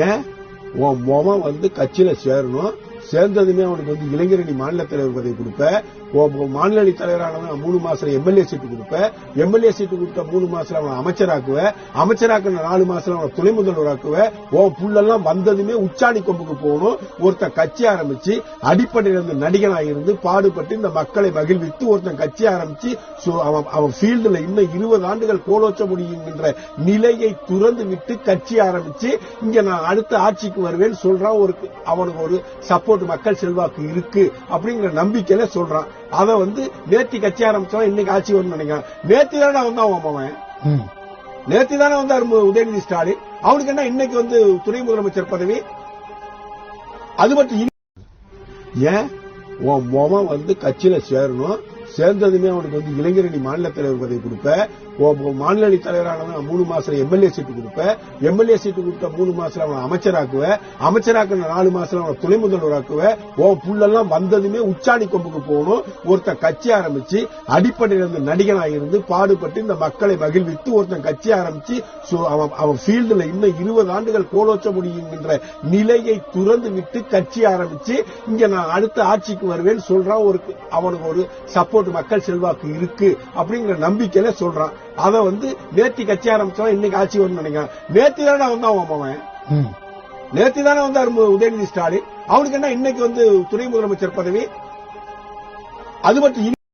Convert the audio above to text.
ஏன் உன் மொமன் வந்து கட்சியில சேரணும், சேர்ந்ததுமே அவனுக்கு வந்து இளைஞரணி மாநில தலைவர் பதவி கொடுப்ப, மாநில அணி தலைவரானவன் 3 மாசத்துல எம்எல்ஏ சீட்டு கொடுப்ப, எம்எல்ஏ சீட்டு கொடுத்த 3 மாசத்துல அவனை அமைச்சராக்குவ, அமைச்சராக்குன 4 மாசத்துல அவனை துணை முதல்வராக்குவ. உன் புள்ளெல்லாம் வந்ததுமே உச்சாணி கொம்புக்கு போகணும். ஒருத்தன் கட்சி ஆரம்பிச்சு அடிப்படையில இருந்து நடிகனாக இருந்து பாடுபட்டு இந்த மக்களை மகிழ்வித்து ஒருத்தன் கட்சி ஆரம்பிச்சு அவன் ஃபீல்டுல இன்னும் 20 ஆண்டுகள் கோலோச்ச முடியுங்கிற நிலையை துறந்து விட்டு கட்சி ஆரம்பிச்சு இங்க நான் அடுத்த ஆட்சிக்கு வருவேன்னு சொல்றான். அவனுக்கு ஒரு சப்போர்ட் மக்கள் செல்வாக்கு இருக்கு அப்படிங்கிற நம்பிக்கையில சொல்றான். அத வந்து நேத்தி கட்சி ஆரம்பிச்சவன் இன்னைக்கு ஆட்சி வரும்னு நினைக்கிறான். நேத்தி தானே வந்து அவன் நேத்தி தானே வந்தார் உதயநிதி ஸ்டாலின். அவனுக்கு என்ன இன்னைக்கு வந்து துணை முதலமைச்சர் பதவி? அது மட்டும் ஏன் உன் மொமன் வந்து கட்சியில சேரணும், சேர்ந்ததுமே அவனுக்கு வந்து இளைஞரணி மாநில தலைவர் பதவி கொடுப்ப, மாநில அணி தலைவரானவன் 3 மாசத்துல எம்எல்ஏ சீட்டு கொடுப்ப, எம்எல்ஏ சீட்டு கொடுத்த 3 மாசத்துல அவனை அமைச்சராக்குவ, அமைச்சராக்குன 4 மாசத்துல அவனை துணை முதல்வராக்குவ. உன் புள்ளெல்லாம் வந்ததுமே உச்சாணி கொம்புக்கு போகணும். ஒருத்தன் கட்சி ஆரம்பிச்சு அடிப்படையில இருந்து நடிகனாக இருந்து பாடுபட்டு இந்த மக்களை மகிழ்வித்து ஒருத்தன் கட்சி ஆரம்பிச்சு அவன் ஃபீல்டுல இன்னும் 20 ஆண்டுகள் கோலோச்ச முடியுங்கிற நிலையை துறந்து விட்டு கட்சி ஆரம்பிச்சு இங்க நான் அடுத்த ஆட்சிக்கு வருவேன்னு சொல்றான். அவனுக்கு ஒரு சப்போர்ட் மக்கள் செல்வாக்கு இருக்கு அப்படிங்கிற நம்பிக்கையில சொல்றான். அத வந்து நேத்தி கட்சி ஆரம்பிச்சவன் இன்னைக்கு ஆட்சி வரும்னு நினைக்கிறான். நேத்தி தானே வந்து அவன் நேத்தி தானே வந்தார் உதயநிதி ஸ்டாலின். அவனுக்கு என்ன இன்னைக்கு வந்து துணை முதலமைச்சர் பதவி? அது மட்டும்